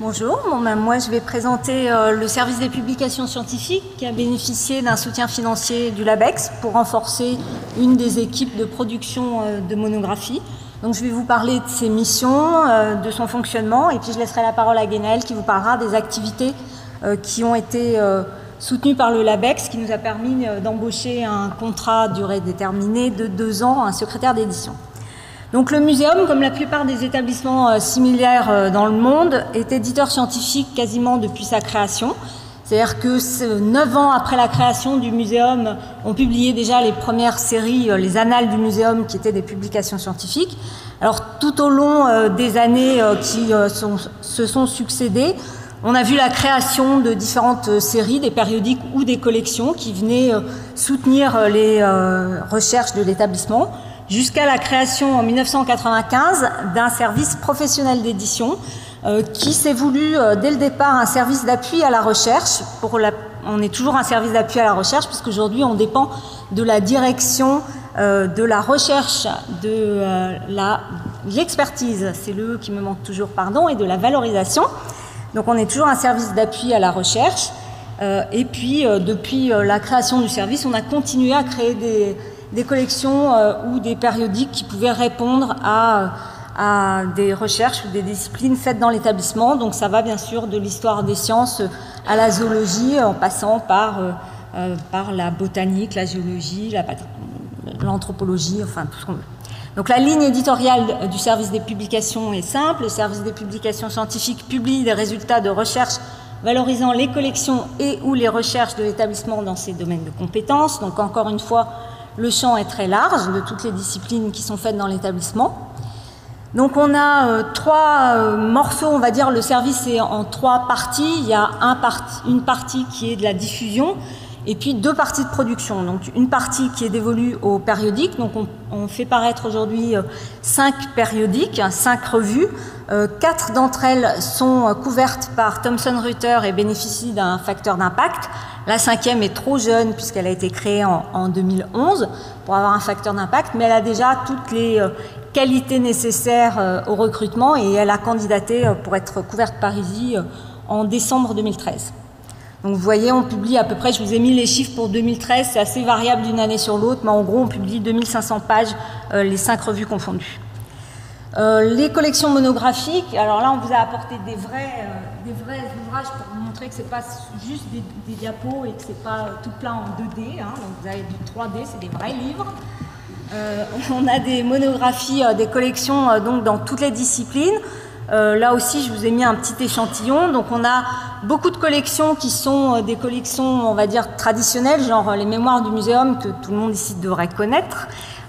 Bonjour, moi je vais présenter le service des publications scientifiques qui a bénéficié d'un soutien financier du LABEX pour renforcer une des équipes de production de monographie. Donc je vais vous parler de ses missions, de son fonctionnement, et puis je laisserai la parole à Guénaël qui vous parlera des activités qui ont été soutenues par le LABEX, qui nous a permis d'embaucher un contrat à durée déterminée de 2 ans, un secrétaire d'édition. Donc le muséum, comme la plupart des établissements similaires dans le monde, est éditeur scientifique quasiment depuis sa création. C'est-à-dire que 9 ans après la création du muséum, on publiait déjà les premières séries, les annales du muséum, qui étaient des publications scientifiques. Alors tout au long des années qui se sont succédées, on a vu la création de différentes séries, des périodiques ou des collections qui venaient soutenir les recherches de l'établissement, jusqu'à la création en 1995 d'un service professionnel d'édition qui s'est voulu dès le départ un service d'appui à la recherche. On est toujours un service d'appui à la recherche puisqu'aujourd'hui on dépend de la direction de la recherche, de l'expertise, c'est le qui me manque toujours, pardon, et de la valorisation. Donc on est toujours un service d'appui à la recherche. Et puis depuis la création du service, on a continué à créer des collections ou des périodiques qui pouvaient répondre à des recherches ou des disciplines faites dans l'établissement. Donc ça va bien sûr de l'histoire des sciences à la zoologie, en passant par la botanique, la géologie, l'anthropologie, enfin tout ce qu'on veut. Donc la ligne éditoriale du service des publications est simple. Le service des publications scientifiques publie des résultats de recherche valorisant les collections et ou les recherches de l'établissement dans ses domaines de compétences. Donc encore une fois, le champ est très large de toutes les disciplines qui sont faites dans l'établissement. Donc on a 3 morceaux, on va dire, le service est en 3 parties. Il y a une partie qui est de la diffusion et puis 2 parties de production. Donc une partie qui est dévolue aux périodiques. Donc on fait paraître aujourd'hui 5 périodiques, 5 revues. 4 d'entre elles sont couvertes par Thomson Reuters et bénéficient d'un facteur d'impact. La 5e est trop jeune puisqu'elle a été créée en 2011 pour avoir un facteur d'impact, mais elle a déjà toutes les qualités nécessaires au recrutement et elle a candidaté pour être couverte par ISI en décembre 2013. Donc vous voyez, on publie à peu près, je vous ai mis les chiffres pour 2013, c'est assez variable d'une année sur l'autre, mais en gros on publie 2500 pages, les 5 revues confondues. Les collections monographiques, alors là on vous a apporté des vrais ouvrages pour vous montrer que c'est pas juste des diapos et que c'est pas tout plein en 2D, hein, donc vous avez du 3D, c'est des vrais livres. On a des monographies, des collections donc dans toutes les disciplines. Là aussi je vous ai mis un petit échantillon, donc on a beaucoup de collections qui sont des collections on va dire traditionnelles, genre les mémoires du muséum que tout le monde ici devrait connaître.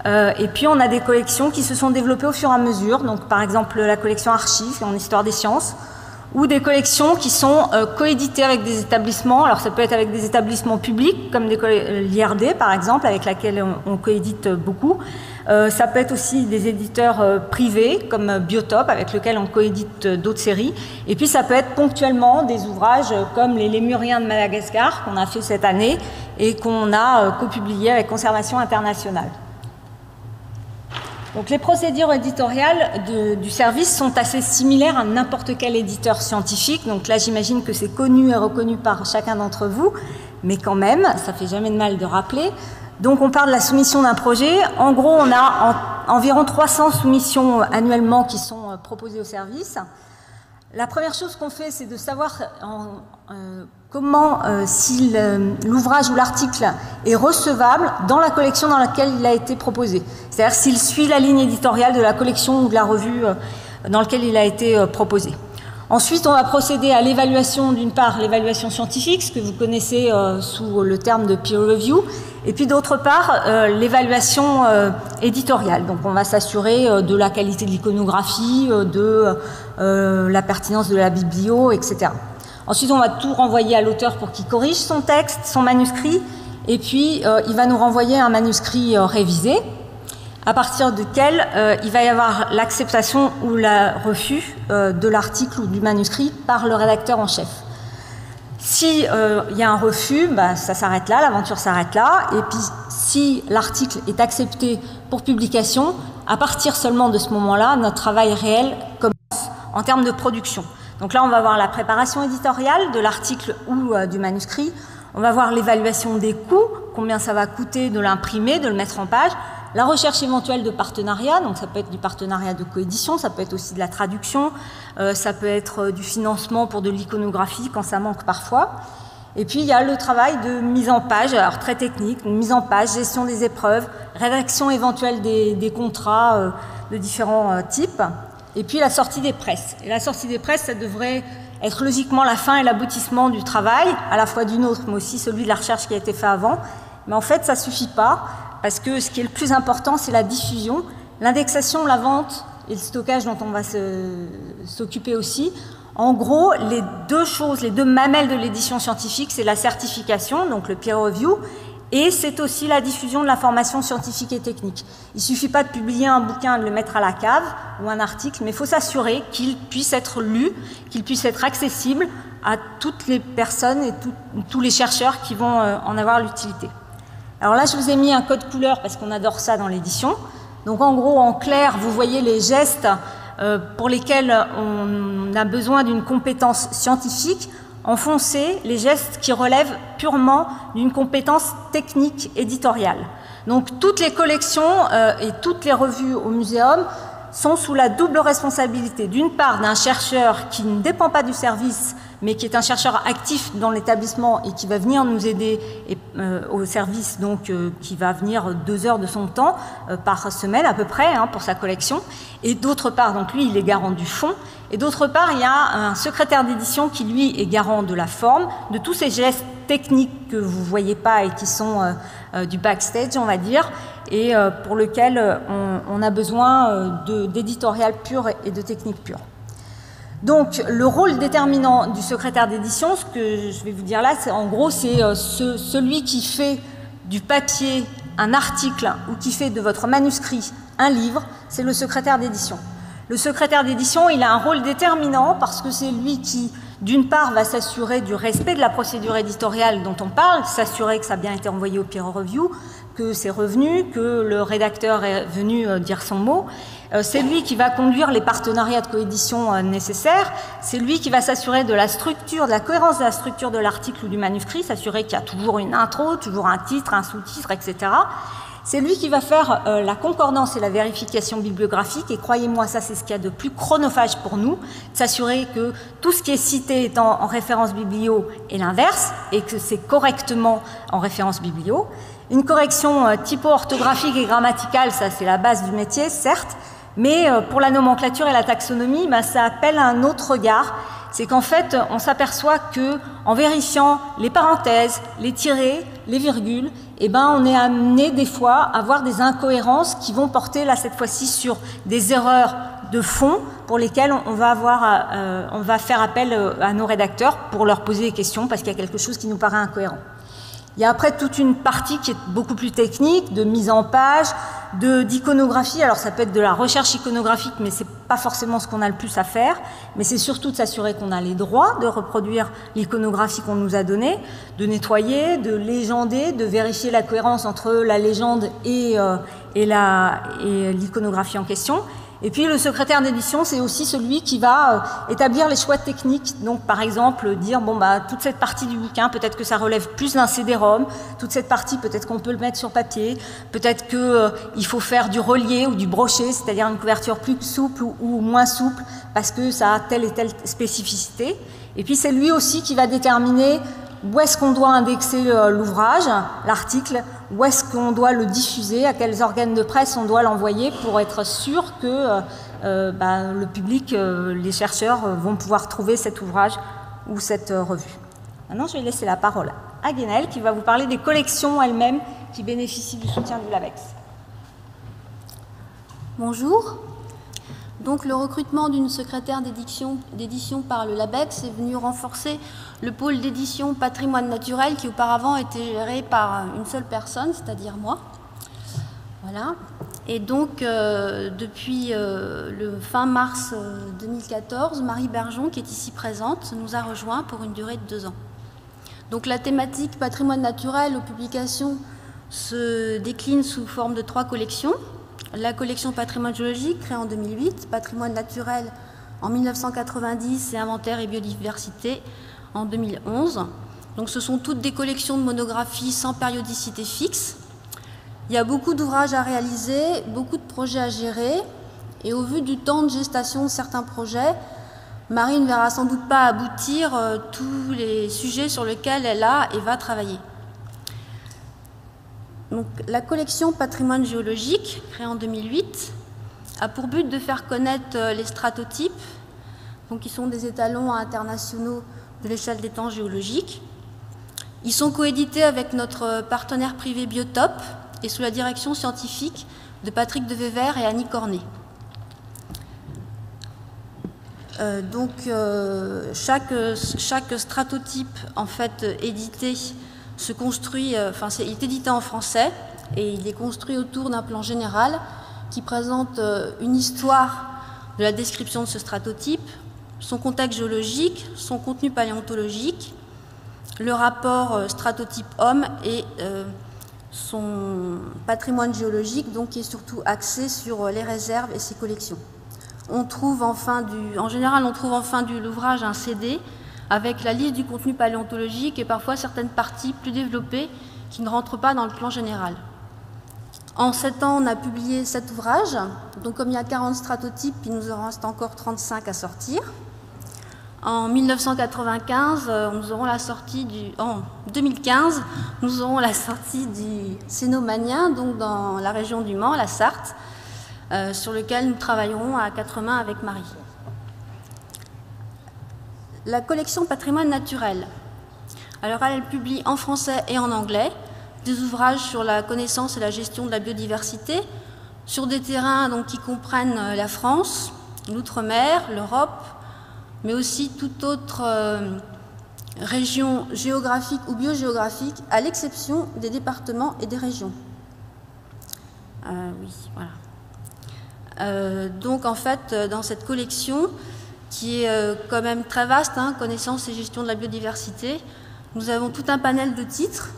Et puis on a des collections qui se sont développées au fur et à mesure, donc par exemple la collection Archives en histoire des sciences, ou des collections qui sont coéditées avec des établissements. Alors ça peut être avec des établissements publics comme l'IRD par exemple, avec laquelle on coédite beaucoup. Ça peut être aussi des éditeurs privés comme Biotope avec lequel on coédite d'autres séries. Et puis ça peut être ponctuellement des ouvrages comme les Lémuriens de Madagascar qu'on a fait cette année et qu'on a copublié avec Conservation Internationale. Donc les procédures éditoriales du service sont assez similaires à n'importe quel éditeur scientifique. Donc là, j'imagine que c'est connu et reconnu par chacun d'entre vous, mais quand même, ça fait jamais de mal de rappeler. Donc on parle de la soumission d'un projet. En gros, on a environ 300 soumissions annuellement qui sont proposées au service. La première chose qu'on fait, c'est de savoir comment, si l'ouvrage ou l'article est recevable dans la collection dans laquelle il a été proposé. C'est-à-dire s'il suit la ligne éditoriale de la collection ou de la revue dans laquelle il a été proposé. Ensuite, on va procéder à l'évaluation, d'une part, l'évaluation scientifique, ce que vous connaissez sous le terme de peer review, et puis d'autre part, l'évaluation éditoriale. Donc on va s'assurer de la qualité de l'iconographie, de la pertinence de la biblio, etc. Ensuite, on va tout renvoyer à l'auteur pour qu'il corrige son texte, son manuscrit, et puis il va nous renvoyer un manuscrit révisé, à partir duquel il va y avoir l'acceptation ou le refus de l'article ou du manuscrit par le rédacteur en chef. Si y a un refus, ça s'arrête là, l'aventure s'arrête là, et puis si l'article est accepté pour publication, à partir seulement de ce moment-là, notre travail réel commence en termes de production. Donc là, on va voir la préparation éditoriale de l'article ou du manuscrit. On va voir l'évaluation des coûts, combien ça va coûter de l'imprimer, de le mettre en page. La recherche éventuelle de partenariat, donc ça peut être du partenariat de coédition, ça peut être aussi de la traduction, ça peut être du financement pour de l'iconographie quand ça manque parfois. Et puis il y a le travail de mise en page, alors très technique, mise en page, gestion des épreuves, rédaction éventuelle des contrats de différents types, et puis la sortie des presses. Et la sortie des presses, ça devrait être logiquement la fin et l'aboutissement du travail, à la fois du nôtre, mais aussi celui de la recherche qui a été fait avant. Mais en fait, ça ne suffit pas, parce que ce qui est le plus important, c'est la diffusion, l'indexation, la vente et le stockage dont on va s'occuper aussi. En gros, les deux choses, les deux mamelles de l'édition scientifique, c'est la certification, donc le peer review, et c'est aussi la diffusion de l'information scientifique et technique. Il ne suffit pas de publier un bouquin et de le mettre à la cave ou un article, mais il faut s'assurer qu'il puisse être lu, qu'il puisse être accessible à toutes les personnes et tous les chercheurs qui vont en avoir l'utilité. Alors là, je vous ai mis un code couleur parce qu'on adore ça dans l'édition. Donc en gros, en clair, vous voyez les gestes pour lesquels on a besoin d'une compétence scientifique. En foncé, les gestes qui relèvent purement d'une compétence technique éditoriale. Donc toutes les collections et toutes les revues au muséum sont sous la double responsabilité, d'une part d'un chercheur qui ne dépend pas du service, mais qui est un chercheur actif dans l'établissement et qui va venir nous aider au service, donc qui va venir 2 heures de son temps par semaine à peu près pour sa collection. Et d'autre part, donc lui, il est garant du fond. Et d'autre part, il y a un secrétaire d'édition qui, lui, est garant de la forme, de tous ces gestes techniques que vous ne voyez pas et qui sont du backstage, on va dire, et pour lesquels on a besoin d'éditorial pur et de technique pure. Donc, le rôle déterminant du secrétaire d'édition, ce que je vais vous dire là, c'est en gros, c'est celui qui fait du papier un article ou qui fait de votre manuscrit un livre, c'est le secrétaire d'édition. Le secrétaire d'édition, il a un rôle déterminant parce que c'est lui qui, d'une part, va s'assurer du respect de la procédure éditoriale dont on parle, s'assurer que ça a bien été envoyé au peer review, que c'est revenu, que le rédacteur est venu dire son mot. C'est lui qui va conduire les partenariats de coédition nécessaires. C'est lui qui va s'assurer de la structure, de la cohérence de la structure de l'article ou du manuscrit, s'assurer qu'il y a toujours une intro, toujours un titre, un sous-titre, etc. C'est lui qui va faire la concordance et la vérification bibliographique. Et croyez-moi, ça c'est ce qu'il y a de plus chronophage pour nous, s'assurer que tout ce qui est cité est en référence biblio et l'inverse, et que c'est correctement en référence biblio. Une correction typo-orthographique et grammaticale, ça c'est la base du métier, certes, mais pour la nomenclature et la taxonomie, ça appelle un autre regard. C'est qu'en fait, on s'aperçoit que en vérifiant les parenthèses, les tirets, les virgules, on est amené des fois à avoir des incohérences qui vont porter là cette fois-ci sur des erreurs de fond pour lesquelles on va faire appel à nos rédacteurs pour leur poser des questions parce qu'il y a quelque chose qui nous paraît incohérent. Il y a après toute une partie qui est beaucoup plus technique, de mise en page, d'iconographie. Alors ça peut être de la recherche iconographique, mais c'est pas forcément ce qu'on a le plus à faire. Mais c'est surtout de s'assurer qu'on a les droits de reproduire l'iconographie qu'on nous a donnée, de nettoyer, de légender, de vérifier la cohérence entre la légende et l'iconographie en question. Et puis le secrétaire d'édition, c'est aussi celui qui va établir les choix techniques. Donc par exemple, dire toute cette partie du bouquin, peut-être que ça relève plus d'un CD-ROM, toute cette partie, peut-être qu'on peut le mettre sur papier, peut-être qu'il faut faire du relié ou du broché, c'est-à-dire une couverture plus souple ou moins souple, parce que ça a telle et telle spécificité. Et puis c'est lui aussi qui va déterminer où est-ce qu'on doit indexer l'ouvrage, l'article, où est-ce qu'on doit le diffuser, à quels organes de presse on doit l'envoyer pour être sûr que le public, les chercheurs vont pouvoir trouver cet ouvrage ou cette revue. Maintenant, je vais laisser la parole à Guénel qui va vous parler des collections elles-mêmes qui bénéficient du soutien du LABEX. Bonjour. Donc le recrutement d'une secrétaire d'édition par le LABEX est venu renforcer le pôle d'édition patrimoine naturel qui auparavant était géré par une seule personne, c'est-à-dire moi. Voilà. Et donc depuis le fin mars 2014, Marie Bergeon, qui est ici présente, nous a rejoints pour une durée de 2 ans. Donc la thématique patrimoine naturel aux publications se décline sous forme de 3 collections. La collection patrimoine géologique créée en 2008, patrimoine naturel en 1990 et Inventaire et biodiversité en 2011. Donc ce sont toutes des collections de monographies sans périodicité fixe. Il y a beaucoup d'ouvrages à réaliser, beaucoup de projets à gérer, et au vu du temps de gestation de certains projets, Marie ne verra sans doute pas aboutir tous les sujets sur lesquels elle a et va travailler. Donc, la collection Patrimoine géologique, créée en 2008, a pour but de faire connaître les stratotypes, donc qui sont des étalons internationaux de l'échelle des temps géologiques. Ils sont coédités avec notre partenaire privé Biotop et sous la direction scientifique de Patrick de Wever et Annie Cornet. Chaque stratotype en fait édité se construit, il est édité en français et il est construit autour d'un plan général qui présente une histoire de la description de ce stratotype, son contexte géologique, son contenu paléontologique, le rapport stratotype homme et son patrimoine géologique, donc qui est surtout axé sur les réserves et ses collections. En général, on trouve en fin de l'ouvrage un CD avec la liste du contenu paléontologique et parfois certaines parties plus développées qui ne rentrent pas dans le plan général. En 7 ans, on a publié 7 ouvrages. Donc comme il y a 40 stratotypes, il nous en reste encore 35 à sortir. En 2015, nous aurons la sortie du Cénomanien, donc dans la région du Mans, la Sarthe, sur lequel nous travaillerons à 4 mains avec Marie. La collection Patrimoine naturel. Alors elle publie en français et en anglais des ouvrages sur la connaissance et la gestion de la biodiversité, sur des terrains donc, qui comprennent la France, l'outre-mer, l'Europe, mais aussi toute autre région géographique ou biogéographique, à l'exception des départements et des régions. Donc en fait, dans cette collection, qui est quand même très vaste, connaissance et gestion de la biodiversité, nous avons tout un panel de titres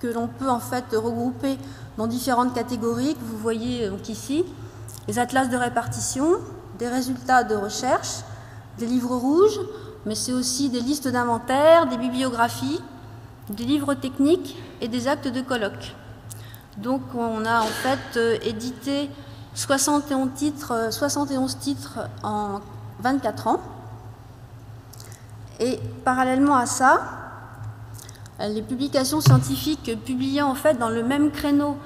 que l'on peut en fait regrouper dans différentes catégories que vous voyez donc ici, les atlas de répartition, des résultats de recherche, des livres rouges, mais c'est aussi des listes d'inventaire, des bibliographies, des livres techniques et des actes de colloque. Donc on a en fait édité 71 titres en 24 ans. Et parallèlement à ça, les publications scientifiques publiées en fait dans le même créneau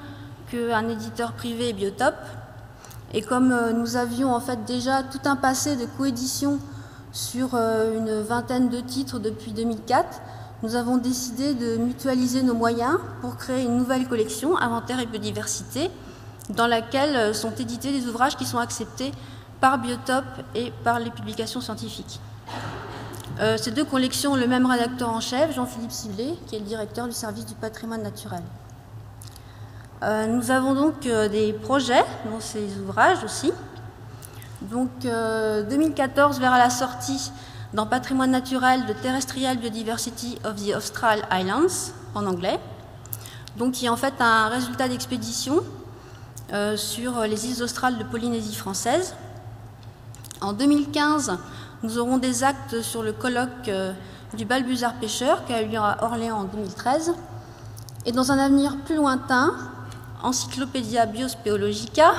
qu'un éditeur privé Biotop. Et comme nous avions en fait déjà tout un passé de coédition sur une vingtaine de titres depuis 2004, nous avons décidé de mutualiser nos moyens pour créer une nouvelle collection, Inventaire et biodiversité, dans laquelle sont édités des ouvrages qui sont acceptés par Biotop et par les publications scientifiques. Ces deux collections ont le même rédacteur en chef, Jean-Philippe Siblé, qui est le directeur du service du patrimoine naturel. Nous avons donc des projets dans ces ouvrages aussi. Donc 2014 verra la sortie dans Patrimoine naturel de Terrestrial Biodiversity of the Austral Islands, en anglais, donc qui est en fait un résultat d'expédition sur les îles australes de Polynésie française. En 2015, nous aurons des actes sur le colloque du balbuzard pêcheur qui a eu lieu à Orléans en 2013. Et dans un avenir plus lointain, Encyclopædia Biospéologica,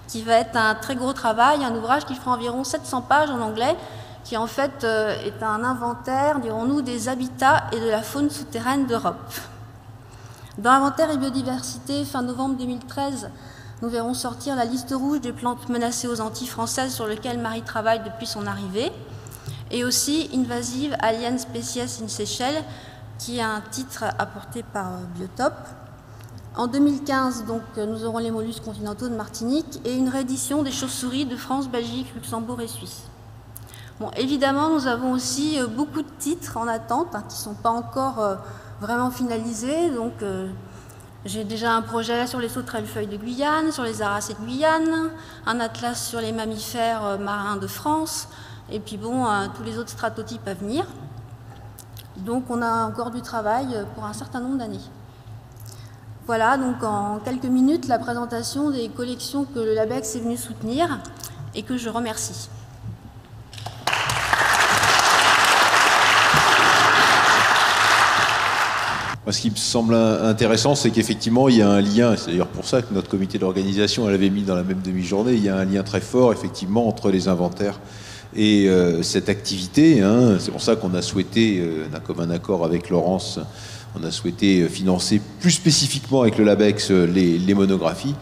qui va être un très gros travail, un ouvrage qui fera environ 700 pages en anglais, qui en fait est un inventaire, dirons-nous, des habitats et de la faune souterraine d'Europe. Dans Inventaire et biodiversité, fin novembre 2013, nous verrons sortir la liste rouge des plantes menacées aux Antilles françaises sur lequel Marie travaille depuis son arrivée, et aussi Invasive Alien Species in Seychelles, qui est un titre apporté par Biotop. En 2015, donc, nous aurons les mollusques continentaux de Martinique et une réédition des chauves-souris de France, Belgique, Luxembourg et Suisse. Bon, évidemment, nous avons aussi beaucoup de titres en attente qui ne sont pas encore vraiment finalisés. Donc, j'ai déjà un projet sur les sauterelles-feuilles de Guyane, sur les aracées de Guyane, un atlas sur les mammifères marins de France, et puis bon, tous les autres stratotypes à venir. Donc, on a encore du travail pour un certain nombre d'années. Voilà, donc en quelques minutes, la présentation des collections que le LABEX est venu soutenir et que je remercie. Moi, ce qui me semble intéressant, c'est qu'effectivement, il y a un lien, c'est d'ailleurs pour ça que notre comité d'organisation l'avait mis dans la même demi-journée, il y a un lien très fort, effectivement, entre les inventaires et cette activité. Hein. C'est pour ça qu'on a souhaité, d'un commun accord avec Laurence, on a souhaité financer plus spécifiquement avec le LABEX les monographies.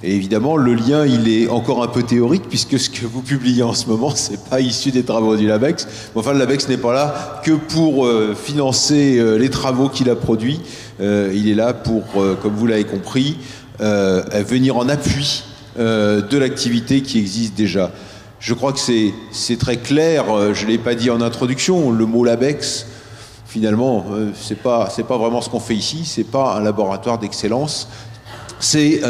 Et évidemment, le lien, il est encore un peu théorique, puisque ce que vous publiez en ce moment, c'est pas issu des travaux du LABEX. Enfin, le LABEX n'est pas là que pour financer les travaux qu'il a produits. Il est là pour, comme vous l'avez compris, venir en appui de l'activité qui existe déjà. Je crois que c'est très clair, je ne l'ai pas dit en introduction, le mot LABEX, finalement, c'est pas vraiment ce qu'on fait ici, c'est pas un laboratoire d'excellence, c'est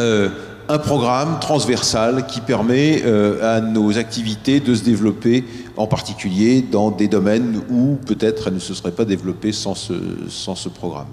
un programme transversal qui permet à nos activités de se développer, en particulier dans des domaines où peut-être elles ne se seraient pas développées sans ce programme.